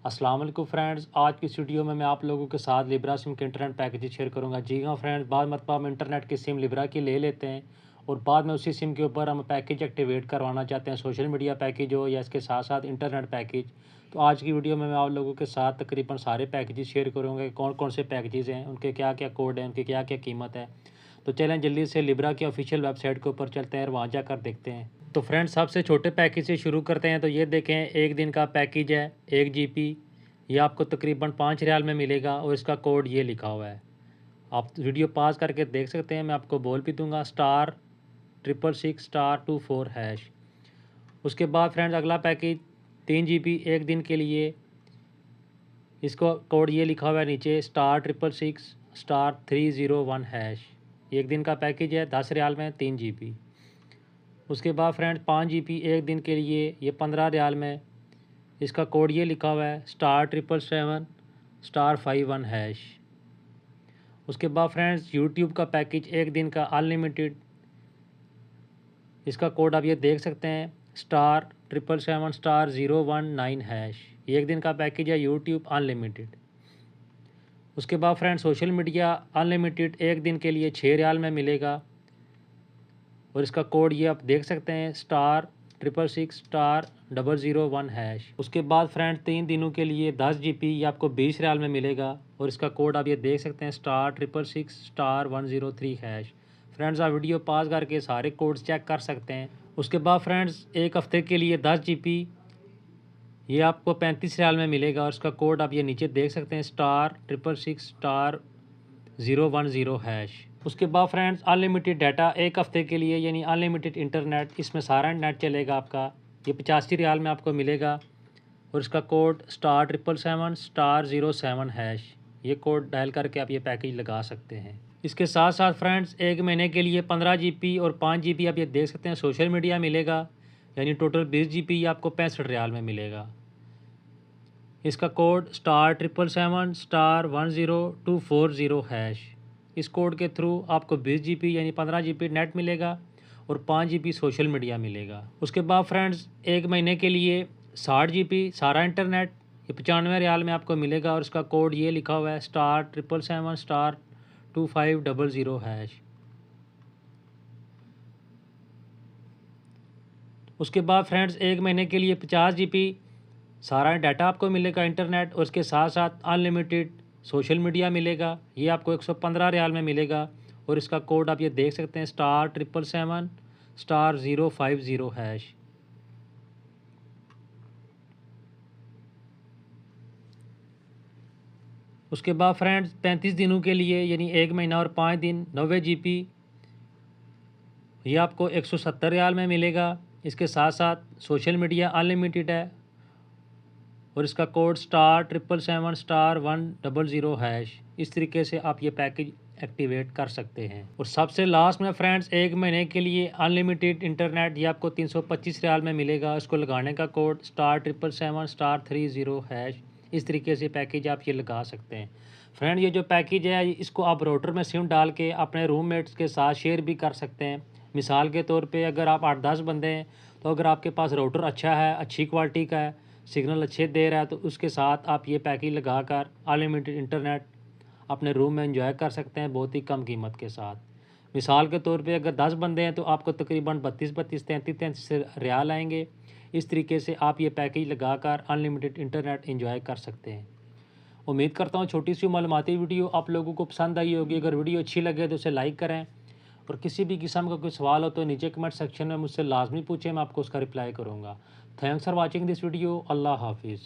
अस्सलाम वालेकुम फ्रेंड्स, आज की इस वीडियो में मैं आप लोगों के साथ लिब्रा सिम के इंटरनेट पैकेज शेयर करूंगा। जी हाँ फ्रेंड्स, बाद मरतबा हम इंटरनेट की सिम लिब्रा की ले लेते हैं और बाद में उसी सिम के ऊपर हम पैकेज एक्टिवेट करवाना चाहते हैं, सोशल मीडिया पैकेज हो या इसके साथ साथ इंटरनेट पैकेज। तो आज की वीडियो में मैं आप लोगों के साथ तकरीबन सारे पैकेजेस शेयर करूँगा कि कौन कौन से पैकेजेस हैं, उनके क्या क्या कोड हैं, उनकी क्या क्या कीमत है। तो चलें जल्दी से लिब्रा की ऑफिशियल वेबसाइट के ऊपर चलते हैं और वहाँ जाकर देखते हैं। तो फ्रेंड्स, सबसे छोटे पैकेज से शुरू करते हैं। तो ये देखें, एक दिन का पैकेज है 1 GB। ये आपको तकरीबन 5 रियाल में मिलेगा और इसका कोड ये लिखा हुआ है। आप वीडियो पॉज करके देख सकते हैं, मैं आपको बोल भी दूंगा, *666*24#। उसके बाद फ्रेंड्स, अगला पैकेज 3 GB एक दिन के लिए, इसको कोड ये लिखा हुआ है नीचे, *666*301#। एक दिन का पैकेज है 10 रियाल में 3 GB। उसके बाद फ्रेंड्स, 5 GB एक दिन के लिए, ये 15 रियाल में, इसका कोड ये लिखा हुआ है *777*51#। उसके बाद फ्रेंड्स, यूट्यूब का पैकेज एक दिन का अनलिमिटेड, इसका कोड आप ये देख सकते हैं, *777*019#। ये एक दिन का पैकेज है यूट्यूब अनलिमिटेड। उसके बाद फ्रेंड्स, सोशल मीडिया अनलिमिटेड एक दिन के लिए 6 रियाल में मिलेगा और इसका कोड ये आप देख सकते हैं, *666*001#। उसके बाद फ्रेंड्स, 3 दिनों के लिए 10 GB ये आपको 20 रियाल में मिलेगा और इसका कोड आप ये देख सकते हैं, *666*103#। फ्रेंड्स, आप वीडियो पॉज करके सारे कोड्स चेक कर सकते हैं। उसके बाद फ्रेंड्स, एक हफ़्ते के लिए 10 GB ये आपको 35 रियाल में मिलेगा और इसका कोड आप ये नीचे देख सकते हैं, *666*010#। उसके बाद फ्रेंड्स, अनलिमिटेड डाटा एक हफ़्ते के लिए, यानी अनलिमिटेड इंटरनेट, इसमें सारा नेट चलेगा आपका, ये 85 रियाल में आपको मिलेगा और इसका कोड *777*07#। ये कोड डायल करके आप ये पैकेज लगा सकते हैं। इसके साथ साथ फ्रेंड्स, एक महीने के लिए 15 GB और 5 GB आप ये देख सकते हैं सोशल मीडिया मिलेगा, यानी टोटल 20 GB ये आपको 65 रियाल में मिलेगा। इसका कोड *777*10240#। इस कोड के थ्रू आपको 20 GB यानी 15 GB नेट मिलेगा और 5 GB सोशल मीडिया मिलेगा। उसके बाद फ्रेंड्स, एक महीने के लिए 60 GB सारा इंटरनेट, ये 95 रियाल में आपको मिलेगा और इसका कोड ये लिखा हुआ है, *777*2500#। उसके बाद फ्रेंड्स, एक महीने के लिए 50 GB सारा डाटा आपको मिलेगा इंटरनेट और उसके साथ साथ अनलिमिटेड सोशल मीडिया मिलेगा, ये आपको 115 रियाल में मिलेगा और इसका कोड आप ये देख सकते हैं, *777*050#। उसके बाद फ्रेंड्स, 35 दिनों के लिए, यानी एक महीना और 5 दिन, 90 GB ये आपको 170 रियाल में मिलेगा। इसके साथ साथ सोशल मीडिया अनलिमिटेड है और इसका कोड *777*100#। इस तरीके से आप ये पैकेज एक्टिवेट कर सकते हैं। और सबसे लास्ट में फ्रेंड्स, एक महीने के लिए अनलिमिटेड इंटरनेट ये आपको 325 रियाल में मिलेगा। इसको लगाने का कोड *777*30#। इस तरीके से पैकेज आप ये लगा सकते हैं। फ्रेंड, ये जो पैकेज है, इसको आप राउटर में सिम डाल के अपने रूममेट्स के साथ शेयर भी कर सकते हैं। मिसाल के तौर पे, अगर आप 8-10 बंदे हैं, तो अगर आपके पास राउटर अच्छा है, अच्छी क्वालिटी का है, सिग्नल अच्छे दे रहा है, तो उसके साथ आप ये पैकेज लगाकर अनलिमिटेड इंटरनेट अपने रूम में एंजॉय कर सकते हैं बहुत ही कम कीमत के साथ। मिसाल के तौर पे, अगर 10 बंदे हैं तो आपको तकरीबन 32-32, 33-33 रियाल आएंगे। इस तरीके से आप ये पैकेज लगाकर अनलिमिटेड इंटरनेट एंजॉय कर सकते हैं। उम्मीद करता हूँ छोटी सी मालूमाती वीडियो आप लोगों को पसंद आई होगी। अगर वीडियो अच्छी लगे तो उसे लाइक करें और किसी भी किस्म का कोई सवाल हो तो नीचे कमेंट सेक्शन में मुझसे लाजमी पूछें, मैं आपको उसका रिप्लाई करूँगा। Thanks for watching this video. Allah हाफिज़।